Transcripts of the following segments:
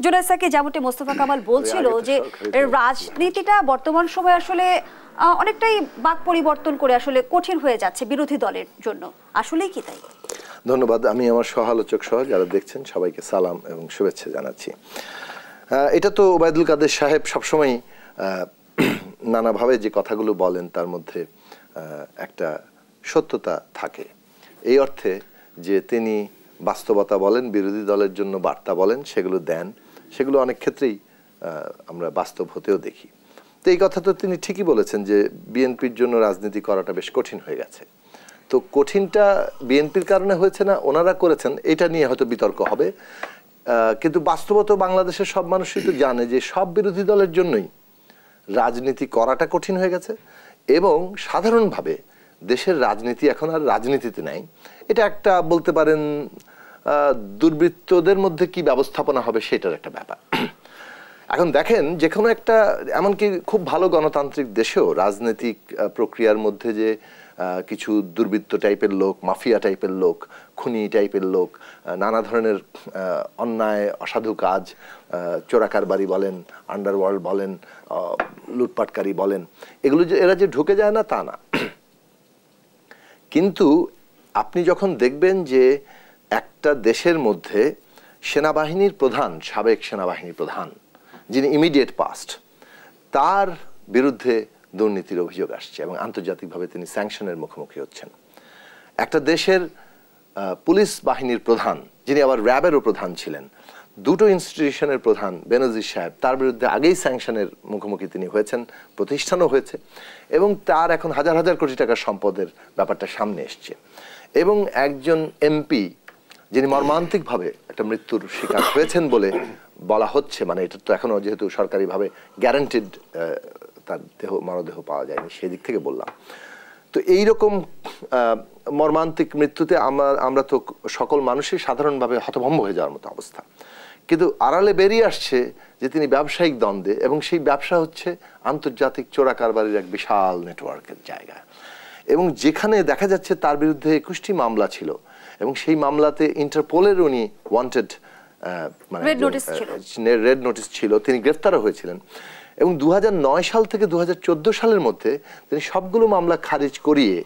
জোনাসাকে যেমনটি মোস্তফা কামাল বলছিল যে রাজনীতিটা বর্তমান সময়ে আসলে অনেকটাই বাক পরিবর্তন করে আসলে কঠিন হয়ে যাচ্ছে বিরোধী দলের জন্য, আসলেই কি তাই? ধন্যবাদ। আমি আমার সহালোচক সহ যারা দেখছেন সবাইকে সালাম এবং শুভেচ্ছা জানাচ্ছি। এটা তো ওবায়দুল কাদের সাহেব সবসময় নানাভাবে যে কথাগুলো বলেন তার মধ্যে একটা সত্যতা থাকে, এই অর্থে যে তিনি বাস্তবতা বলেন, বিরোধী দলের জন্য বার্তা বলেন, সেগুলো দেন, সেগুলো অনেক ক্ষেত্রেই আমরা বাস্তব হতেও দেখি। তো এই কথা তো তিনি ঠিকই বলেছেন যে বিএনপির জন্য রাজনীতি করাটা বেশ কঠিন হয়ে গেছে। তো কঠিনটা বিএনপির কারণে হয়েছে না ওনারা করেছেন, এটা নিয়ে হয়তো বিতর্ক হবে, কিন্তু বাস্তবত বাংলাদেশের সব মানুষই তো জানে যে সব বিরোধী দলের জন্যই রাজনীতি করাটা কঠিন হয়ে গেছে এবং সাধারণভাবে দেশের রাজনীতি এখন আর রাজনীতিতে নাই। এটা একটা বলতে পারেন দুর্বৃত্তদের মধ্যে কি ব্যবস্থাপনা হবে সেটার একটা ব্যাপার। এখন দেখেন যে কোনো একটা এমনকি খুব ভালো গণতান্ত্রিক দেশেও রাজনৈতিক প্রক্রিয়ার মধ্যে যে কিছু দুর্বৃত্ত টাইপের লোক, মাফিয়া টাইপের লোক, খুনি টাইপের লোক, নানা ধরনের অন্যায় অসাধু কাজ, চোরাকারবারি বলেন, আন্ডারওয়ার্ল্ড বলেন, লুটপাটকারী বলেন, এগুলো যে এরা যে ঢুকে যায় না তা না। কিন্তু আপনি যখন দেখবেন যে একটা দেশের মধ্যে সেনাবাহিনীর প্রধান, সাবেক সেনাবাহিনীর প্রধান যিনি ইমিডিয়েট পাস্ট, তার বিরুদ্ধে দুর্নীতির অভিযোগ আসছে এবং আন্তর্জাতিকভাবে তিনি স্যাংশনের মুখোমুখি হচ্ছেন। একটা দেশের পুলিশ বাহিনীর প্রধান যিনি আবার র্যাবেরও প্রধান ছিলেন, দুটো ইনস্টিটিউশনের প্রধান বেনজির সাহেব, তার বিরুদ্ধে আগেই স্যাংশনের মুখোমুখি তিনি হয়েছেন, প্রতিষ্ঠানও হয়েছে এবং তার এখন হাজার হাজার কোটি টাকার সম্পদের ব্যাপারটা সামনে এসছে। এবং একজন এমপি যিনি মর্মান্তিকভাবে একটা মৃত্যুর শিকার হয়েছেন বলে বলা হচ্ছে, মানে এটা তো এখনো যেহেতু সরকারিভাবে গ্যারান্টিড তার মরদেহ পাওয়া যায়নি, সেই দিক থেকে বললাম। তো এইরকম মর্মান্তিক মৃত্যুতে আমরা তো সকল মানুষই সাধারণভাবে হতভম্ব হয়ে যাওয়ার মতো অবস্থা। কিন্তু আড়ালে বেরিয়ে আসছে যে তিনি ব্যবসায়িক দ্বন্দ্বে, এবং সেই ব্যবসা হচ্ছে আন্তর্জাতিক চোরাকারবারির এক বিশাল নেটওয়ার্কের জায়গা, এবং যেখানে দেখা যাচ্ছে তার বিরুদ্ধে 21টি মামলা ছিল এবং সেই মামলাতে ইন্টারপোলের উনি ওয়ান্টেড মানে রেড নোটিস ছিল, তিনি গ্রেফতারও হয়েছিলেন। এবং 2009 সাল থেকে 2014 সালের মধ্যে তিনি সবগুলো মামলা খারিজ করিয়ে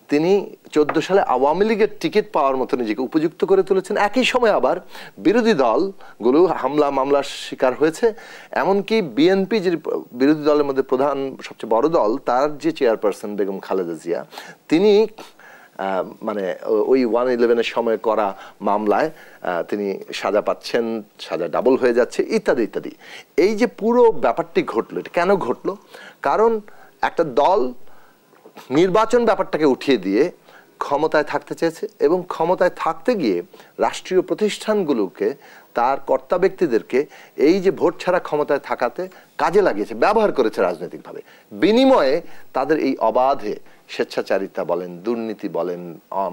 তিনি 14 সালে আওয়ামী লীগের টিকিট পাওয়ার মতো নিজেকে উপযুক্ত করে তুলেছেন। একই সময় আবার বিরোধী দলগুলো হামলা মামলার শিকার হয়েছে, এমনকি বিএনপি যে বিরোধী দলের মধ্যে প্রধান সবচেয়ে বড় দল, তার যে চেয়ারপারসন বেগম খালেদা জিয়া, তিনি মানে ওই 111-এর সময় করা মামলায় তিনি সাজা পাচ্ছেন, সাজা ডাবল হয়ে যাচ্ছে, ইত্যাদি ইত্যাদি। এই যে পুরো ব্যাপারটি ঘটলো, এটা কেন ঘটলো? কারণ একটা দল নির্বাচন ব্যাপারটাকে উঠিয়ে দিয়ে ক্ষমতায় থাকতে চেয়েছে এবং ক্ষমতায় থাকতে গিয়ে রাষ্ট্রীয় প্রতিষ্ঠানগুলোকে, তার কর্তা ব্যক্তিদেরকে এই যে ভোট ছাড়া ক্ষমতায় থাকাতে কাজে লাগিয়েছে, ব্যবহার করেছে রাজনৈতিকভাবে। বিনিময়ে তাদের এই অবাধে স্বেচ্ছাচারিতা বলেন, দুর্নীতি বলেন,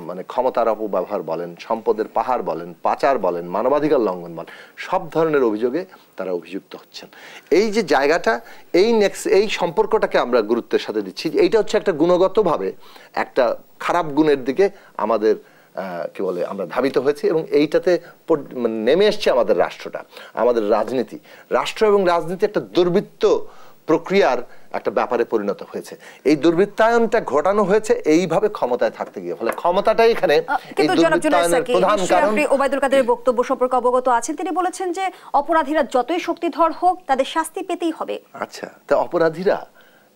মানে ক্ষমতার অপব্যবহার বলেন, সম্পদের পাহাড় বলেন, পাচার বলেন, মানবাধিকার লঙ্ঘন বলেন, সব ধরনের অভিযোগে তারা অভিযুক্ত হচ্ছেন। এই যে জায়গাটা, এই সম্পর্কটাকে আমরা গুরুত্বের সাথে দিচ্ছি। এইটা হচ্ছে একটা গুণগতভাবে একটা খারাপ গুণের দিকে আমাদের কি বলে আমরা ধাবিত হয়েছি, এবং এইটাতে নেমে এসছে আমাদের রাষ্ট্রটা, আমাদের রাজনীতি। রাষ্ট্র এবং রাজনীতি একটা দুর্বৃত্ত প্রক্রিয়ার একটা ব্যাপারে পরিণত হয়েছে। এই দুর্বৃত্তায়নটা ঘটানো হয়েছে এইভাবে ক্ষমতায় থাকতে গিয়ে, ফলে ক্ষমতাটাই এখানে এই দুর্বৃত্তায়নের প্রধান কারণ। ওবায়দুল কাদেরের বক্তব্য সম্পর্কে অবগত আছেন, তিনি বলেছেন যে অপরাধীরা যতই শক্তিধর হোক তাদের শাস্তি পেতেই হবে। আচ্ছা, তা অপরাধীরা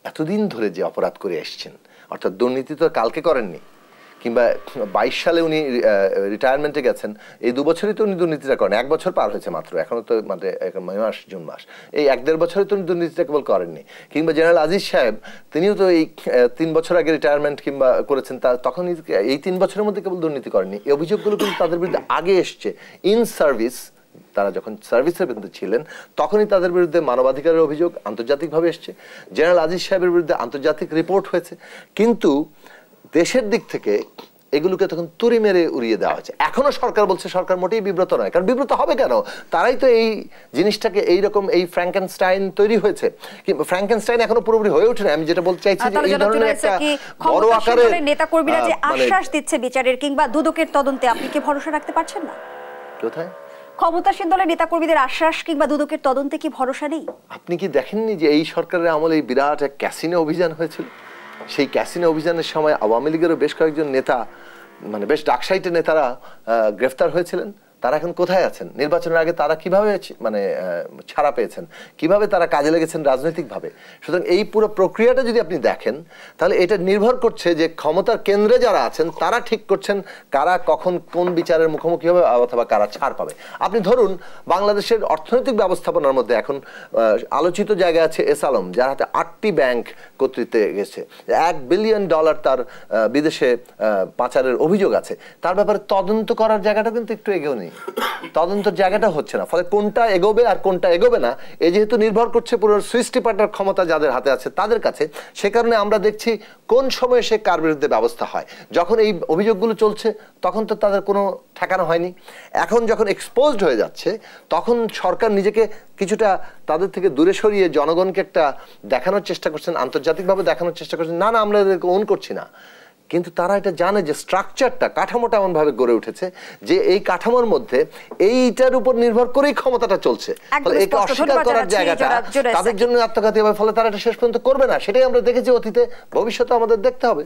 এতদিন ধরে যে অপরাধ করে এসছেন, অর্থাৎ দুর্নীতি তো কালকে করেননি, কিংবা 22 সালে উনি রিটায়ারমেন্টে গেছেন, এই 2 বছরই তো উনি দুর্নীতিটা করেন। 1 বছর পার হয়েছে মাত্র, এখনো তো মানে মে মাস জুন মাস, এই 1-1.5 বছরে তো উনি দুর্নীতিটা কেবল করেননি। কিংবা জেনারেল আজিজ সাহেব, তিনিও তো এই 3 বছর আগে রিটায়ারমেন্ট কিংবা করেছেন, তখন এই 3 বছরের মধ্যে কেবল দুর্নীতি করেননি। এই অভিযোগগুলো কিন্তু তাদের বিরুদ্ধে আগে এসছে ইন সার্ভিস, তারা যখন সার্ভিসের বিরুদ্ধে ছিলেন তখনই তাদের বিরুদ্ধে মানবাধিকারের অভিযোগ আন্তর্জাতিকভাবে এসছে। জেনারেল আজিজ সাহেবের বিরুদ্ধে আন্তর্জাতিক রিপোর্ট হয়েছে, কিন্তু দেশের দিক থেকে এগুলোকে তখন তুড়ি মেরে উড়িয়ে দেওয়া হয়েছে। এখনো সরকার বলছে সরকার মোটেই বিব্রত নয়, কারণ বিব্রত হবে কেন? তারাই তো এই জিনিসটাকে এইরকম এই ফ্র্যাঙ্কেনস্টাইন তৈরি হয়েছে, কিন্তু ফ্র্যাঙ্কেনস্টাইন এখনো পুরোপুরি হয়ে ওঠে না। আমি যেটা বলতে চাইছি যে এই ধরনের একটা বড় আকারের নেতাকর্মীরা যে আশ্বাস দিচ্ছে বিচারের কিংবা দুদকের তদন্তে, আপনি কি ভরসা রাখতে পারছেন না? কোথায় ক্ষমতাসীন দলের নেতাকর্মীদের আশ্বাস কিংবা দুদকের তদন্তে কি ভরসা নেই? আপনি কি দেখেননি যে এই সরকারের আমলে এই বিরাট এক ক্যাসিনো অভিযান হয়েছিল? সেই ক্যাসিনো অভিযানের সময় আওয়ামী লীগেরও বেশ কয়েকজন নেতা, মানে বেশ ডাকসাইটের নেতারা গ্রেফতার হয়েছিলেন। তারা এখন কোথায় আছেন? নির্বাচনের আগে তারা কিভাবে মানে ছাড়া পেয়েছেন, কিভাবে তারা কাজে লেগেছেন রাজনৈতিকভাবে? সুতরাং এই পুরো প্রক্রিয়াটা যদি আপনি দেখেন, তাহলে এটা নির্ভর করছে যে ক্ষমতার কেন্দ্রে যারা আছেন তারা ঠিক করছেন কারা কখন কোন বিচারের মুখোমুখি হবে অথবা কারা ছাড় পাবে। আপনি ধরুন বাংলাদেশের অর্থনৈতিক ব্যবস্থাপনার মধ্যে এখন আলোচিত জায়গা আছে এস আলম, যার হাতে 8টি ব্যাংক কর্তৃত্বে গেছে, $1 বিলিয়ন তার বিদেশে পাচারের অভিযোগ আছে। তার ব্যাপারে তদন্ত করার জায়গাটা কিন্তু একটু এগোও নেই, তদন্তের জায়গাটা হচ্ছে না। ফলে কোনটা এগোবে আর কোনটা এগোবে না, এ যেহেতু নির্ভর করছে পুরো সুইচ টিপাটার ক্ষমতা যাদের হাতে আছে তাদের কাছে, সে কারণে আমরা দেখছি কোন সময়ে সে কার বিরুদ্ধে ব্যবস্থা হয়। যখন এই অভিযোগগুলো চলছে তখন তো তাদের কোনো ঠেকানো হয়নি। এখন যখন এক্সপোজড হয়ে যাচ্ছে তখন সরকার নিজেকে কিছুটা তাদের থেকে দূরে সরিয়ে জনগণকে একটা দেখানোর চেষ্টা করছেন, আন্তর্জাতিকভাবে দেখানোর চেষ্টা করছেন, না না আমরা এদেরকে ওন করছি না। কিন্তু তারা এটা জানে যে স্ট্রাকচারটা, কাঠামোটা এমনভাবে গড়ে উঠেছে যে এই কাঠামোর মধ্যে এইটার উপর নির্ভর করেই ক্ষমতাটা চলছে। ফলে একে অস্বীকার করার জায়গাটা তাদের জন্য আত্মঘাতী হবে। ফলে তারা এটা শেষ পর্যন্ত করবে না। সেটাই আমরা দেখেছি অতীতে, ভবিষ্যতে আমাদের দেখতে হবে।